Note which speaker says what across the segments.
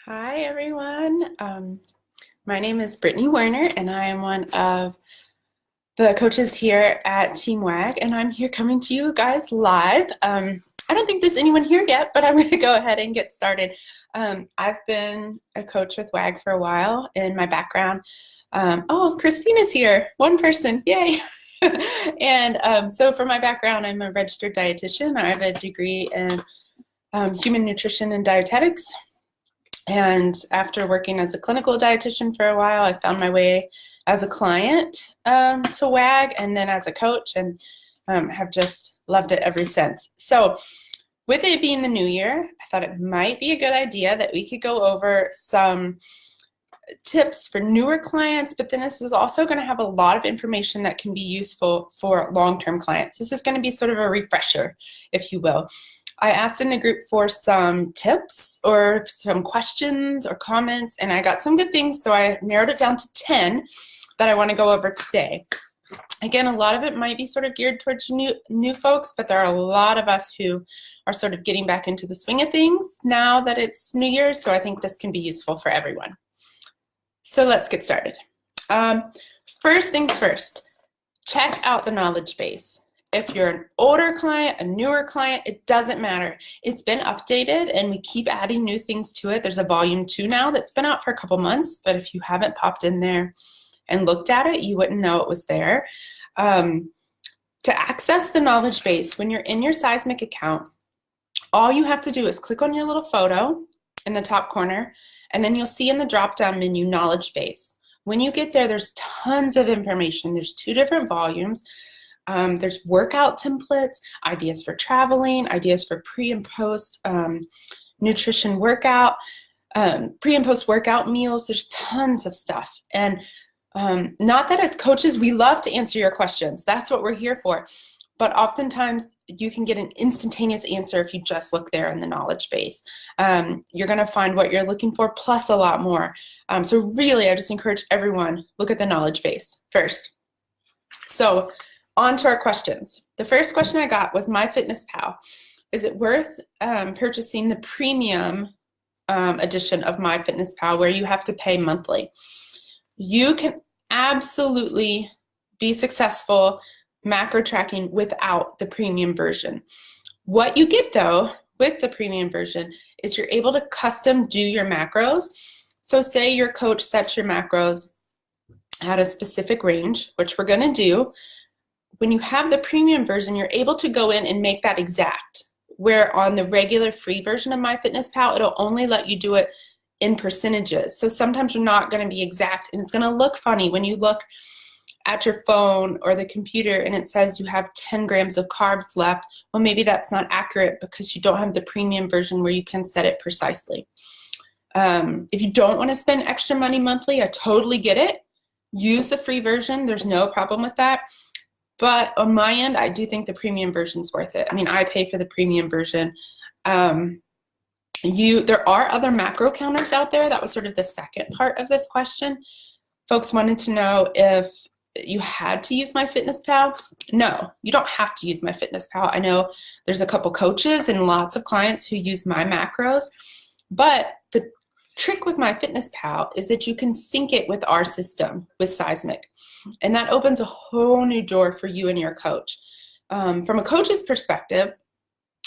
Speaker 1: Hi, everyone. My name is Brittany Werner, and I am one of the coaches here at Team WAG, and I'm here coming to you guys live. I don't think there's anyone here yet, but I'm going to go ahead and get started. I've been a coach with WAG for a while in my background. Oh, Christina's here. One person. Yay. So for my background, I'm a registered dietitian. I have a degree in human nutrition and dietetics. And after working as a clinical dietitian for a while, I found my way as a client to WAG and then as a coach, and have just loved it ever since. So with it being the new year, I thought it might be a good idea that we could go over some tips for newer clients, but then this is also going to have a lot of information that can be useful for long-term clients. This is going to be sort of a refresher, if you will. I asked in the group for some tips or some questions or comments, and I got some good things, so I narrowed it down to 10 that I want to go over today. Again, a lot of it might be sort of geared towards new folks, but there are a lot of us who are sort of getting back into the swing of things now that it's New Year's, so I think this can be useful for everyone. So let's get started. First things first, check out the knowledge base. If you're an older client, a newer client, it doesn't matter. It's been updated and we keep adding new things to it. There's a volume 2 now that's been out for a couple months, but if you haven't popped in there and looked at it, you wouldn't know it was there. To access the knowledge base, when you're in your Seismic account, all you have to do is click on your little photo in the top corner, and then you'll see in the drop-down menu knowledge base. When you get there, there's tons of information. There's 2 different volumes. There's workout templates, ideas for traveling, ideas for pre and post nutrition workout, pre and post workout meals. There's tons of stuff. And not that as coaches, we love to answer your questions. That's what we're here for. But oftentimes you can get an instantaneous answer if you just look there in the knowledge base. You're going to find what you're looking for plus a lot more. So really, I just encourage everyone, look at the knowledge base first. So on to our questions. The first question I got was MyFitnessPal. Is it worth purchasing the premium edition of MyFitnessPal where you have to pay monthly? You can absolutely be successful macro tracking without the premium version. What you get though with the premium version is you're able to custom do your macros. So say your coach sets your macros at a specific range, which we're going to do. When you have the premium version, you're able to go in and make that exact, where on the regular free version of MyFitnessPal, it'll only let you do it in percentages. So sometimes you're not going to be exact, and it's going to look funny when you look at your phone or the computer and it says you have 10 grams of carbs left. Well, maybe that's not accurate because you don't have the premium version where you can set it precisely. If you don't want to spend extra money monthly, I totally get it. Use the free version. There's no problem with that. But on my end, I do think the premium version's worth it. I mean, I pay for the premium version. There are other macro counters out there. That was sort of the second part of this question. Folks wanted to know if you had to use MyFitnessPal. No, you don't have to use MyFitnessPal. I know there's a couple coaches and lots of clients who use my macros, but the trick with MyFitnessPal is that you can sync it with our system, with Seismic, and that opens a whole new door for you and your coach. From a coach's perspective,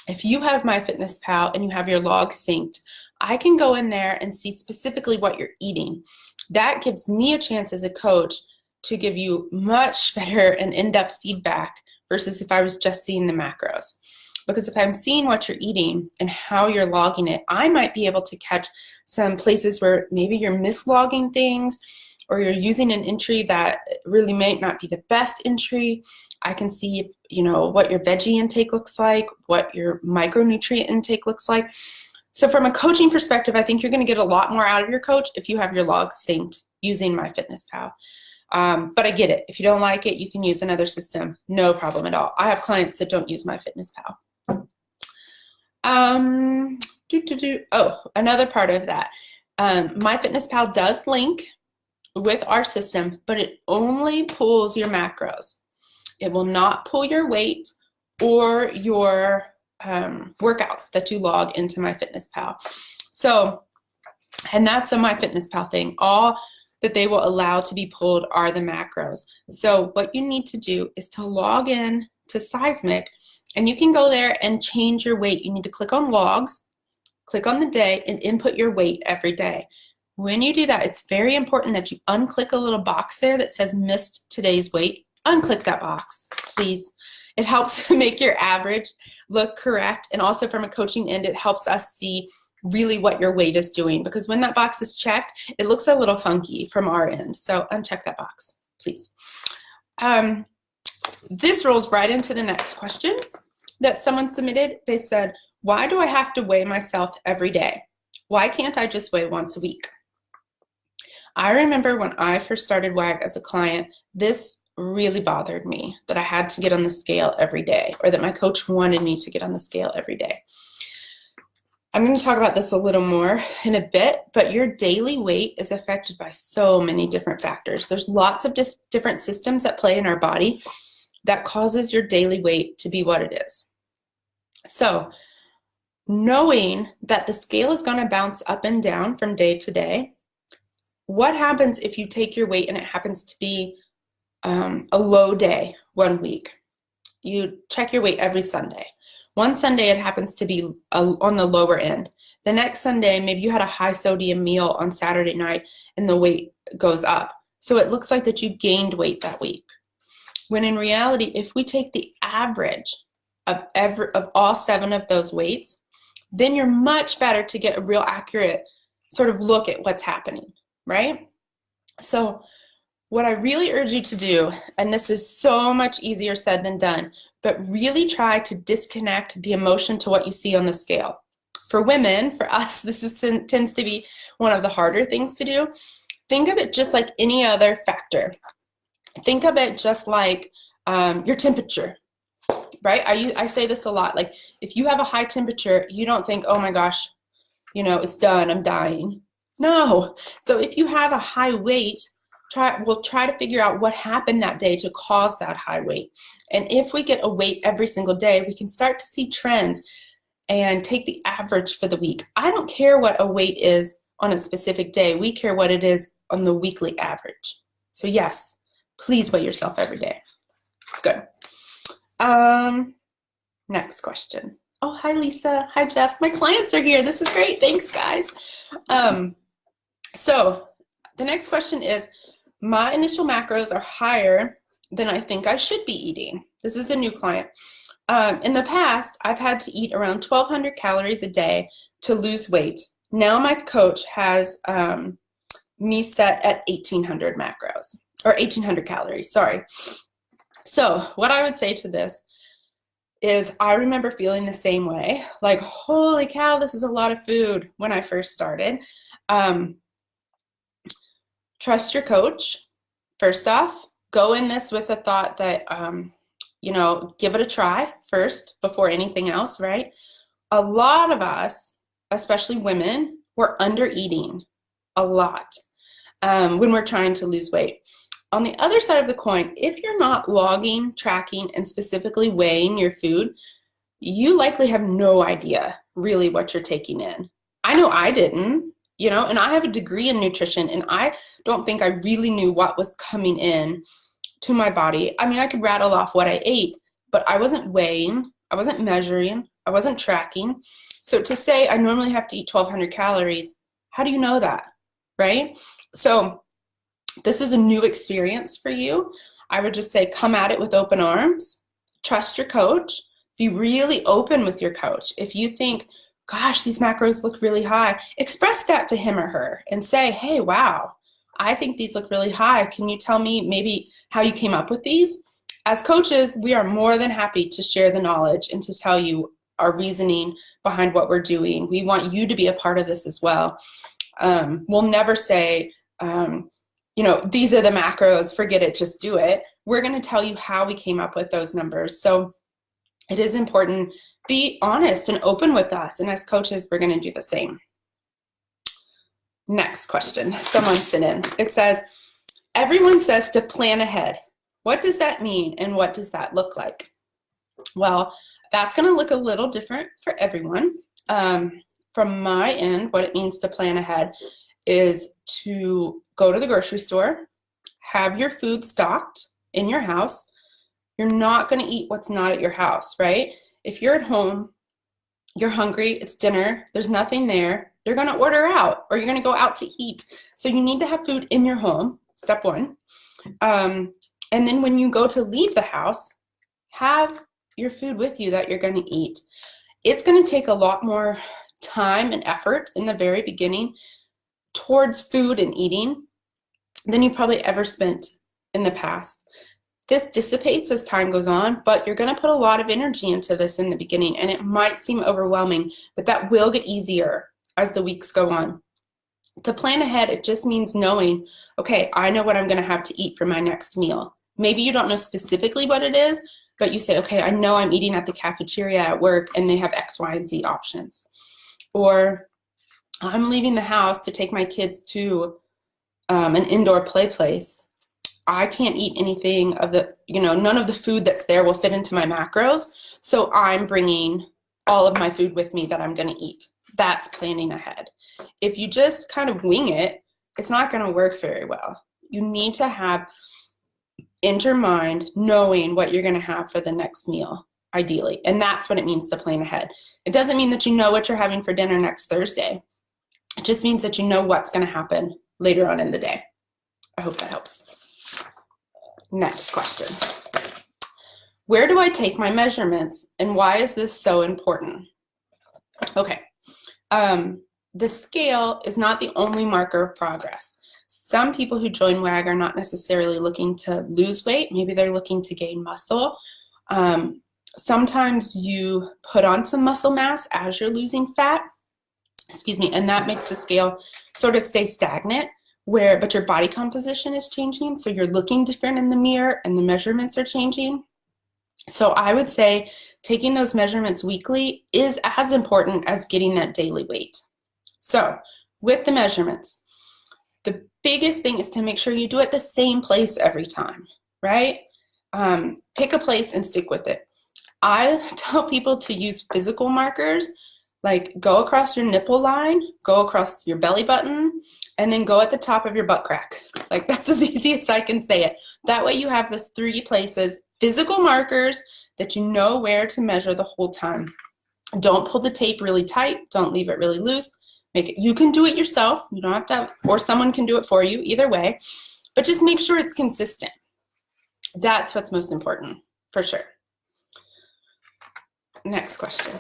Speaker 1: if you have MyFitnessPal and you have your logs synced, I can go in there and see specifically what you're eating. That gives me a chance as a coach to give you much better and in-depth feedback versus if I was just seeing the macros. Because if I'm seeing what you're eating and how you're logging it, I might be able to catch some places where maybe you're mislogging things or you're using an entry that really might not be the best entry. I can see if, what your veggie intake looks like, what your micronutrient intake looks like. So from a coaching perspective, I think you're going to get a lot more out of your coach if you have your logs synced using MyFitnessPal. But I get it. If you don't like it, you can use another system. No problem at all. I have clients that don't use MyFitnessPal. Another part of that. MyFitnessPal does link with our system, but it only pulls your macros. It will not pull your weight or your workouts that you log into MyFitnessPal. So And that's a MyFitnessPal thing. All that they will allow to be pulled are the macros. So what you need to do is to log in to Seismic, and you can go there and change your weight. You need to click on logs, click on the day, and input your weight every day. When you do that, it's very important that you unclick a little box there that says missed today's weight. Unclick that box, please. It helps make your average look correct. And also from a coaching end, it helps us see really what your weight is doing, because when that box is checked, it looks a little funky from our end. So uncheck that box, please. This rolls right into the next question that someone submitted. They said, why do I have to weigh myself every day? Why can't I just weigh once a week? I remember when I first started WAG as a client, this really bothered me, that I had to get on the scale every day, or that my coach wanted me to get on the scale every day. I'm going to talk about this a little more in a bit, but your daily weight is affected by so many different factors. There's lots of different systems at play in our body that causes your daily weight to be what it is. So knowing that the scale is going to bounce up and down from day to day, what happens if you take your weight and it happens to be a low day one week? You check your weight every Sunday. One Sunday it happens to be on the lower end. The next Sunday, maybe you had a high sodium meal on Saturday night and the weight goes up. So it looks like that you gained weight that week. When in reality, if we take the average of all 7 of those weights, then you're much better to get a real accurate sort of look at what's happening, right? So what I really urge you to do, and this is so much easier said than done, but really try to disconnect the emotion to what you see on the scale. For women, for us, tends to be one of the harder things to do. Think of it just like any other factor. Think of it just like your temperature, right? I say this a lot. Like, if you have a high temperature, you don't think, oh my gosh, it's done, I'm dying. No. So if you have a high weight, we'll try to figure out what happened that day to cause that high weight. And if we get a weight every single day, we can start to see trends and take the average for the week. I don't care what a weight is on a specific day. We care what it is on the weekly average. So yes, please weigh yourself every day. Good. Next question. Oh, hi, Lisa. Hi, Jeff. My clients are here. This is great. Thanks, guys. So the next question is, my initial macros are higher than I think I should be eating. This is a new client. In the past, I've had to eat around 1,200 calories a day to lose weight. Now my coach has me set at 1,800 macros, or 1,800 calories, sorry. So what I would say to this is, I remember feeling the same way, like, holy cow, this is a lot of food when I first started. Trust your coach. First off, go in this with a thought that, give it a try first before anything else, right? A lot of us, especially women, we're under eating a lot when we're trying to lose weight. On the other side of the coin, if you're not logging, tracking, and specifically weighing your food, you likely have no idea really what you're taking in. I know I didn't. And I have a degree in nutrition, and I don't think I really knew what was coming in to my body. I mean, I could rattle off what I ate, but I wasn't weighing, I wasn't measuring, I wasn't tracking. So to say I normally have to eat 1,200 calories, how do you know that, right? So this is a new experience for you. I would just say, come at it with open arms, trust your coach, be really open with your coach. If you think, gosh, these macros look really high, express that to him or her and say, hey, wow, I think these look really high. Can you tell me maybe how you came up with these? As coaches, we are more than happy to share the knowledge and to tell you our reasoning behind what we're doing. We want you to be a part of this as well. We'll never say, these are the macros, forget it, just do it. We're going to tell you how we came up with those numbers. So it is important. Be honest and open with us, and as coaches, we're going to do the same. Next question, someone sent in. It says, everyone says to plan ahead. What does that mean, and what does that look like? Well, that's going to look a little different for everyone. from my end, what it means to plan ahead is to go to the grocery store, have your food stocked in your house. You're not going to eat what's not at your house, right? If you're at home, you're hungry, it's dinner, there's nothing there, you're going to order out or you're going to go out to eat. So you need to have food in your home, step one. And then when you go to leave the house, have your food with you that you're going to eat. It's going to take a lot more time and effort in the very beginning towards food and eating than you've probably ever spent in the past. This dissipates as time goes on, but you're going to put a lot of energy into this in the beginning, and it might seem overwhelming, but that will get easier as the weeks go on. To plan ahead, it just means knowing, okay, I know what I'm going to have to eat for my next meal. Maybe you don't know specifically what it is, but you say, okay, I know I'm eating at the cafeteria at work and they have X, Y, and Z options. Or I'm leaving the house to take my kids to an indoor play place. I can't eat anything of the, none of the food that's there will fit into my macros. So I'm bringing all of my food with me that I'm going to eat. That's planning ahead. If you just kind of wing it, it's not going to work very well. You need to have in your mind knowing what you're going to have for the next meal, ideally. And that's what it means to plan ahead. It doesn't mean that you know what you're having for dinner next Thursday. It just means that you know what's going to happen later on in the day. I hope that helps. Next question. Where do I take my measurements and why is this so important? Okay. The scale is not the only marker of progress. Some people who join WAG are not necessarily looking to lose weight. Maybe they're looking to gain muscle. Sometimes you put on some muscle mass as you're losing fat, and that makes the scale sort of stay stagnant, but your body composition is changing, so you're looking different in the mirror and the measurements are changing. So I would say taking those measurements weekly is as important as getting that daily weight. So with the measurements, the biggest thing is to make sure you do it the same place every time, right? Pick a place and stick with it. I tell people to use physical markers, like go across your nipple line, go across your belly button, and then go at the top of your butt crack. Like that's as easy as I can say it. That way you have the 3 places, physical markers that you know where to measure the whole time. Don't pull the tape really tight. Don't leave it really loose. You can do it yourself. You don't have to, or someone can do it for you, either way. But just make sure it's consistent. That's what's most important, for sure. Next question.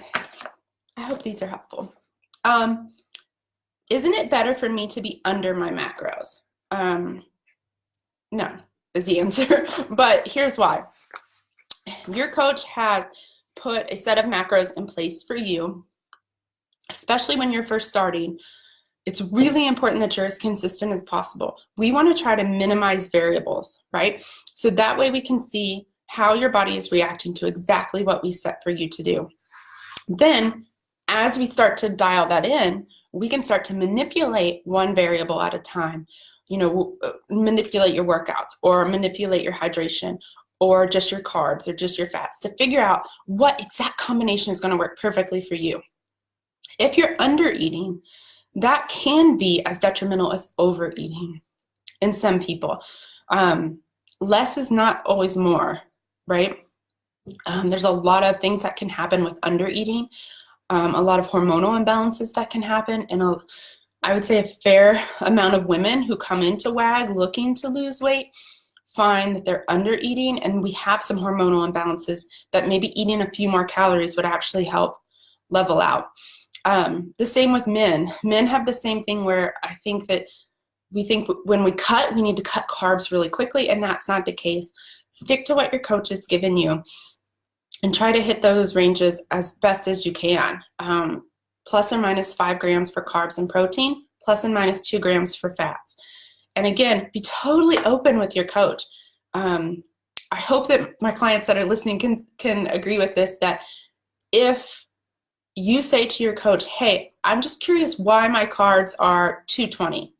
Speaker 1: I hope these are helpful. Isn't it better for me to be under my macros? No, is the answer. But here's why. Your coach has put a set of macros in place for you, especially when you're first starting. It's really important that you're as consistent as possible. We want to try to minimize variables, right? So that way we can see how your body is reacting to exactly what we set for you to do. Then, as we start to dial that in, we can start to manipulate one variable at a time. Manipulate your workouts or manipulate your hydration or just your carbs or just your fats to figure out what exact combination is going to work perfectly for you. If you're under eating, that can be as detrimental as overeating in some people. Less is not always more, right? There's a lot of things that can happen with under eating, a lot of hormonal imbalances that can happen, and I would say a fair amount of women who come into WAG looking to lose weight find that they're under eating, and we have some hormonal imbalances that maybe eating a few more calories would actually help level out. The same with men. Men have the same thing where I think that we think when we cut, we need to cut carbs really quickly, and that's not the case. Stick to what your coach has given you and try to hit those ranges as best as you can. Plus or minus 5 grams for carbs and protein, plus and minus 2 grams for fats. And again, be totally open with your coach. I hope that my clients that are listening can agree with this, that if you say to your coach, hey, I'm just curious why my carbs are 220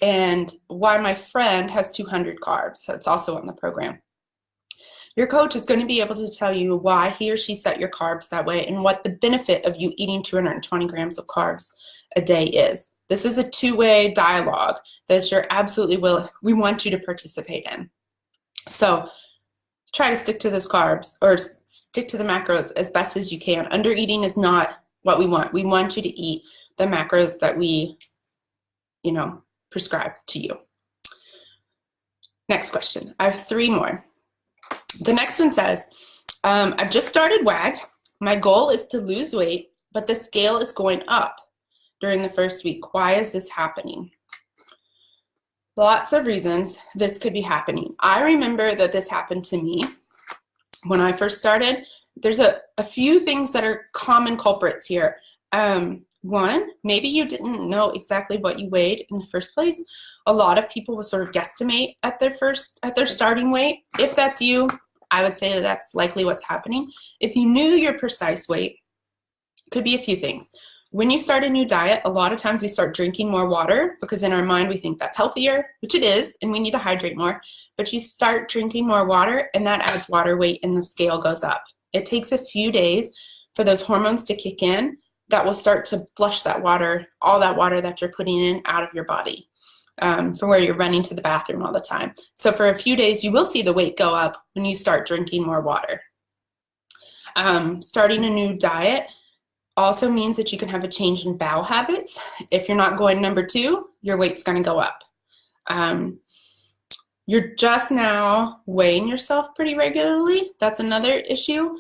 Speaker 1: and why my friend has 200 carbs. That's also on the program. Your coach is going to be able to tell you why he or she set your carbs that way and what the benefit of you eating 220 grams of carbs a day is. This is a two-way dialogue that you're absolutely we want you to participate in. So try to stick to those carbs, or stick to the macros as best as you can. Under eating is not what we want. We want you to eat the macros that we, prescribe to you. Next question. I have 3 more. The next one says, I've just started WAG. My goal is to lose weight, but the scale is going up during the first week. Why is this happening? Lots of reasons this could be happening. I remember that this happened to me when I first started. There's a few things that are common culprits here. One, maybe you didn't know exactly what you weighed in the first place. A lot of people will sort of guesstimate at their starting weight. If that's you, I would say that that's likely what's happening. If you knew your precise weight, it could be a few things. When you start a new diet, a lot of times we start drinking more water because in our mind we think that's healthier, which it is, and we need to hydrate more. But you start drinking more water and that adds water weight and the scale goes up. It takes a few days for those hormones to kick in that will start to flush that water, all that water that you're putting in, out of your body from where you're running to the bathroom all the time. So for a few days, you will see the weight go up when you start drinking more water. Starting a new diet also means that you can have a change in bowel habits. If you're not going number 2, your weight's going to go up. You're just now weighing yourself pretty regularly. That's another issue.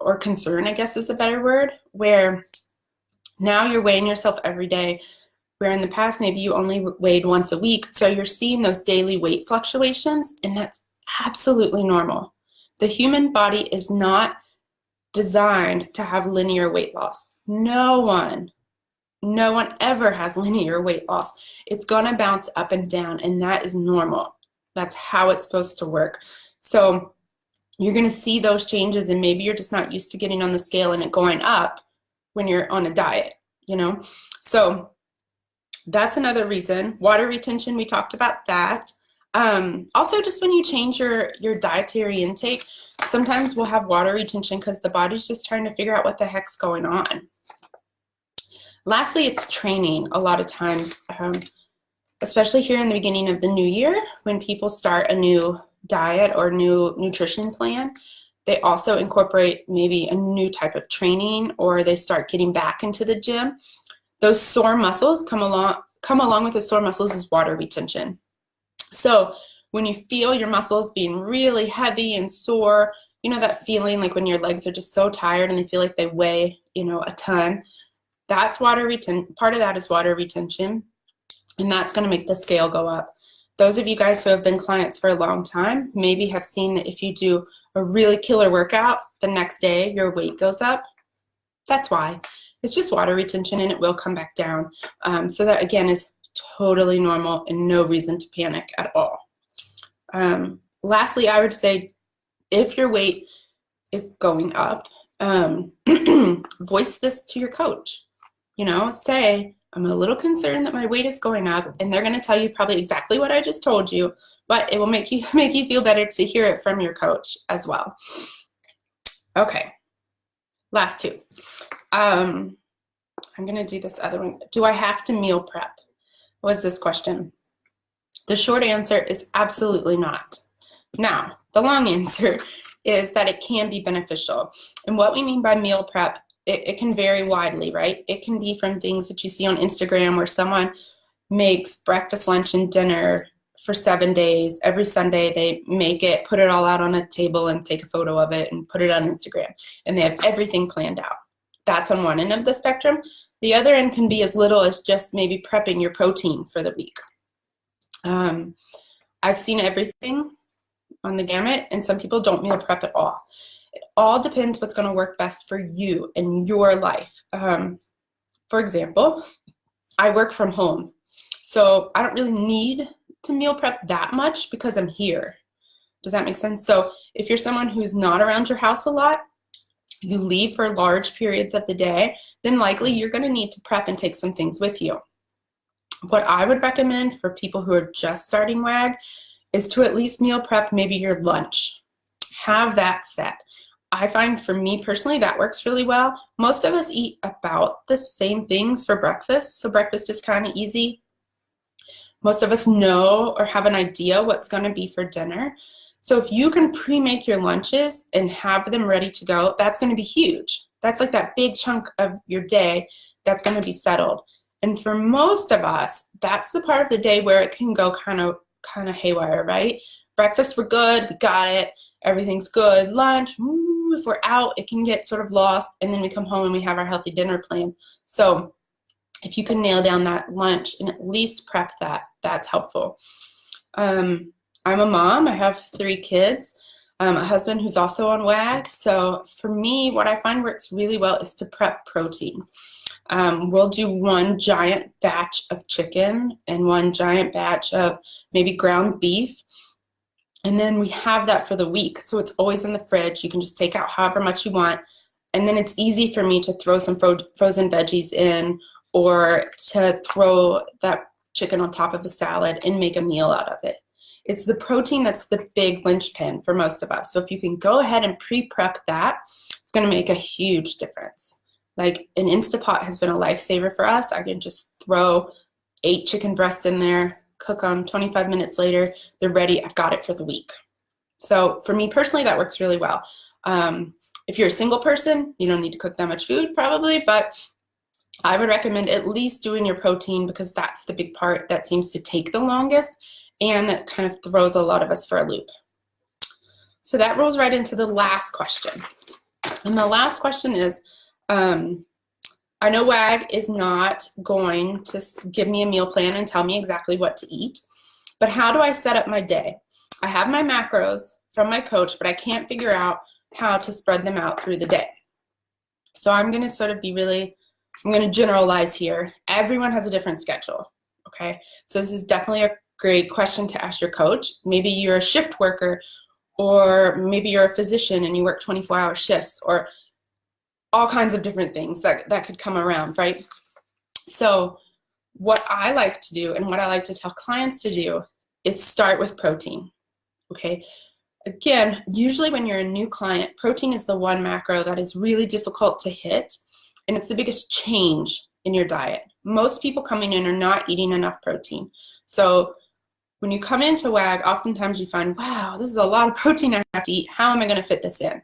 Speaker 1: Or concern, I guess is a better word, where now you're weighing yourself every day, where in the past maybe you only weighed once a week. So you're seeing those daily weight fluctuations, and that's absolutely normal. The human body is not designed to have linear weight loss. No one ever has linear weight loss. It's going to bounce up and down, and that is normal. That's how it's supposed to work. So you're going to see those changes, and maybe you're just not used to getting on the scale and it going up when you're on a diet, So that's another reason. Water retention, we talked about that. Also, just when you change your dietary intake, sometimes we'll have water retention because the body's just trying to figure out what the heck's going on. Lastly, it's training a lot of times, especially here in the beginning of the new year when people start a new diet or new nutrition plan. They also incorporate maybe a new type of training, or they start getting back into the gym. Those sore muscles come along with the sore muscles is water retention. So when you feel your muscles being really heavy and sore, that feeling like when your legs are just so tired and they feel like they weigh, a ton, that's water retention. Part of that is water retention, and that's going to make the scale go up. Those of you guys who have been clients for a long time maybe have seen that if you do a really killer workout, the next day your weight goes up. That's why. It's just water retention, and it will come back down. So that, again, is totally normal and no reason to panic at all. Lastly, I would say if your weight is going up, voice this to your coach. Say, I'm a little concerned that my weight is going up, and they're going to tell you probably exactly what I just told you, but it will make you feel better to hear it from your coach as well. Okay, last 2. I'm going to do this other one. Do I have to meal prep? Was this question? The short answer is absolutely not. Now, the long answer is that it can be beneficial. And what we mean by meal prep, it can vary widely, right? It can be from things that you see on Instagram where someone makes breakfast, lunch, and dinner for 7 days. Every Sunday they make it, put it all out on a table and take a photo of it and put it on Instagram. And they have everything planned out. That's on one end of the spectrum. The other end can be as little as just maybe prepping your protein for the week. I've seen everything on the gamut, and some people don't meal prep at all. It all depends what's going to work best for you and your life. For example, I work from home, so I don't really need to meal prep that much because I'm here. Does that make sense? So if you're someone who's not around your house a lot, you leave for large periods of the day, then likely you're going to need to prep and take some things with you. What I would recommend for people who are just starting WAG is to at least meal prep maybe your lunch. have that set. I find for me personally that works really well. Most of us eat about the same things for breakfast, so breakfast is kind of easy. Most of us know or have an idea what's going to be for dinner. So if you can pre-make your lunches and have them ready to go, that's going to be huge. That's like that big chunk of your day that's going to be settled. And for most of us, that's the part of the day where it can go kind of haywire, right? Breakfast, we're good, we got it, everything's good. Lunch, if we're out, it can get sort of lost, and then we come home and we have our healthy dinner plan. So if you can nail down that lunch and at least prep that, that's helpful. I'm a mom. I have 3 kids, a husband who's also on WAG. So for me, what I find works really well is to prep protein. We'll do one giant batch of chicken and one giant batch of maybe ground beef. And then we have that for the week. So it's always in the fridge. You can just take out however much you want. And then it's easy for me to throw some frozen veggies in, or to throw that chicken on top of a salad and make a meal out of it. It's the protein that's the big linchpin for most of us. So if you can go ahead and pre-prep that, it's going to make a huge difference. Like an Instapot has been a lifesaver for us. I can just throw 8 chicken breasts in there, cook them, 25 minutes later, they're ready. I've got it for the week. So for me personally, that works really well. If you're a single person, you don't need to cook that much food probably, but I would recommend at least doing your protein, because that's the big part that seems to take the longest and that kind of throws a lot of us for a loop. So that rolls right into the last question. And the last question is, I know WAG is not going to give me a meal plan and tell me exactly what to eat, but how do I set up my day? I have my macros from my coach, but I can't figure out how to spread them out through the day. So I'm going to sort of I'm going to generalize here. Everyone has a different schedule, okay? So this is definitely a great question to ask your coach. Maybe you're a shift worker, or maybe you're a physician and you work 24-hour shifts, or all kinds of different things that could come around, right? So what I like to do and what I like to tell clients to do is start with protein, okay? Again, usually when you're a new client, protein is the one macro that is really difficult to hit, and it's the biggest change in your diet. Most people coming in are not eating enough protein. So when you come into WAG, oftentimes you find, wow, this is a lot of protein I have to eat. How am I going to fit this in?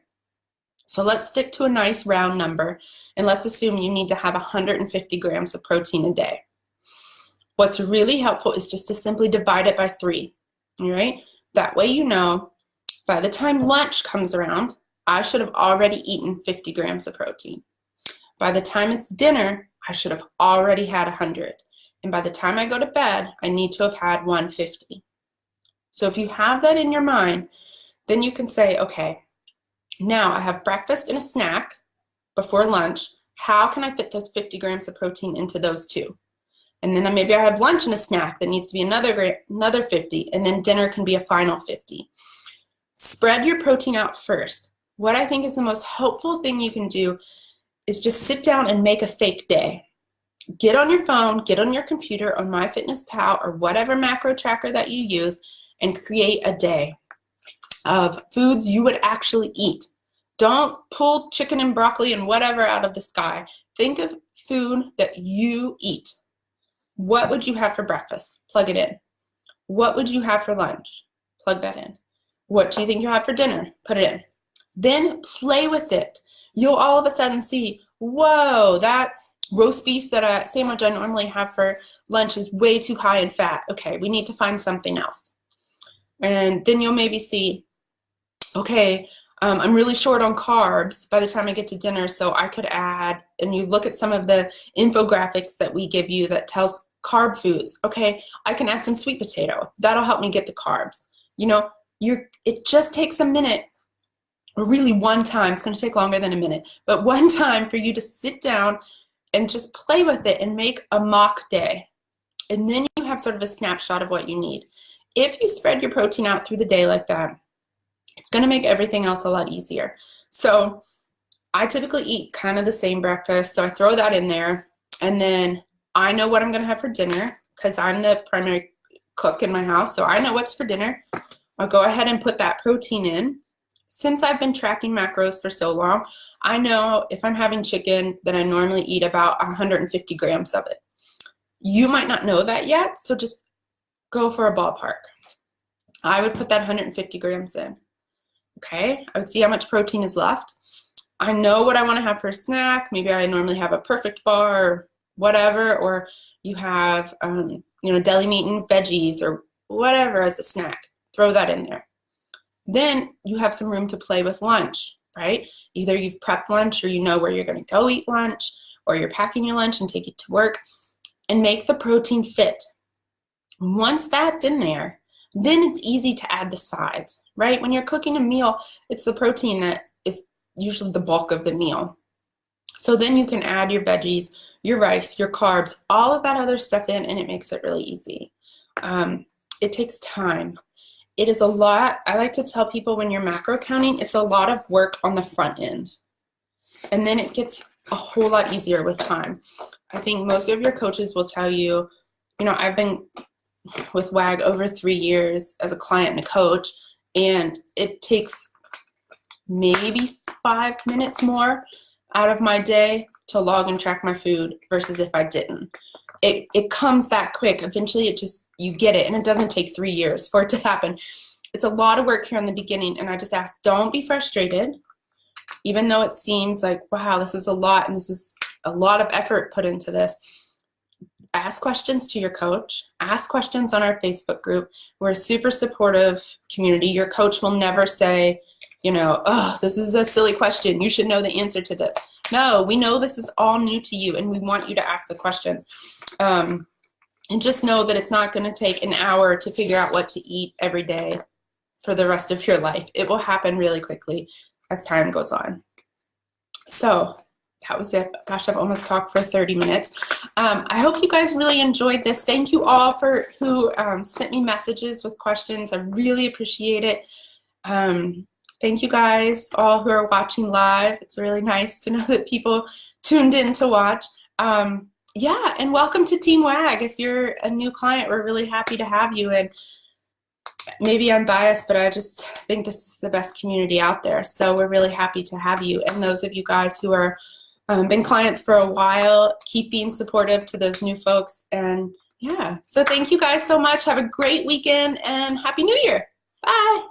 Speaker 1: So let's stick to a nice round number, and let's assume you need to have 150 grams of protein a day. What's really helpful is just to simply divide it by 3, all right? That way you know by the time lunch comes around, I should have already eaten 50 grams of protein. By the time it's dinner, I should have already had 100. And by the time I go to bed, I need to have had 150. So if you have that in your mind, then you can say, okay, now I have breakfast and a snack before lunch. How can I fit those 50 grams of protein into those 2? And then maybe I have lunch and a snack that needs to be another 50, and then dinner can be a final 50. Spread your protein out first. What I think is the most helpful thing you can do is just sit down and make a fake day. Get on your phone, get on your computer, on MyFitnessPal, or whatever macro tracker that you use, and create a day of foods you would actually eat. Don't pull chicken and broccoli and whatever out of the sky. Think of food that you eat. What would you have for breakfast? Plug it in. What would you have for lunch? Plug that in. What do you think you'll have for dinner? Put it in. Then play with it. You'll all of a sudden see, whoa, that roast beef sandwich I normally have for lunch is way too high in fat. Okay, we need to find something else. And then you'll maybe see, okay, I'm really short on carbs by the time I get to dinner, so I could add, and you look at some of the infographics that we give you that tells carb foods. Okay, I can add some sweet potato. That'll help me get the carbs. You know, it just takes a minute, or really one time. It's going to take longer than a minute, but one time for you to sit down and just play with it and make a mock day. And then you have sort of a snapshot of what you need. If you spread your protein out through the day like that, it's going to make everything else a lot easier. So I typically eat kind of the same breakfast, so I throw that in there, and then I know what I'm going to have for dinner because I'm the primary cook in my house, so I know what's for dinner. I'll go ahead and put that protein in, since I've been tracking macros for so long, I know if I'm having chicken, then I normally eat about 150 grams of it. You might not know that yet, so just go for a ballpark. I would put that 150 grams in. Okay, I would see how much protein is left. I know what I want to have for a snack. Maybe I normally have a perfect bar or whatever, or you have deli meat and veggies or whatever as a snack. Throw that in there. Then you have some room to play with lunch, right? Either you've prepped lunch or you know where you're going to go eat lunch, or you're packing your lunch and take it to work, and make the protein fit. Once that's in there, then it's easy to add the sides, right? When you're cooking a meal, it's the protein that is usually the bulk of the meal. So then you can add your veggies, your rice, your carbs, all of that other stuff in, and it makes it really easy. It takes time. It is a lot. I like to tell people when you're macro counting, it's a lot of work on the front end. And then it gets a whole lot easier with time. I think most of your coaches will tell you, I've been with WAG over 3 years as a client and a coach, and it takes maybe 5 minutes more out of my day to log and track my food versus if I didn't. It comes that quick. Eventually you get it, and it doesn't take 3 years for it to happen. It's a lot of work here in the beginning, and I just ask, don't be frustrated. Even though it seems like, wow, this is a lot and this is a lot of effort put into this. Ask questions to your coach. Ask questions on our Facebook group. We're a super supportive community. Your coach will never say, oh, this is a silly question. You should know the answer to this. No, we know this is all new to you, and we want you to ask the questions. And just know that it's not going to take an hour to figure out what to eat every day for the rest of your life. It will happen really quickly as time goes on. So that was it. Gosh, I've almost talked for 30 minutes. I hope you guys really enjoyed this. Thank you all who sent me messages with questions. I really appreciate it. Thank you guys all who are watching live. It's really nice to know that people tuned in to watch. Yeah, and welcome to Team WAG. If you're a new client, we're really happy to have you. And maybe I'm biased, but I just think this is the best community out there. So we're really happy to have you. And those of you guys who are been clients for a while, keep being supportive to those new folks. And yeah, so thank you guys so much. Have a great weekend and Happy New Year. Bye.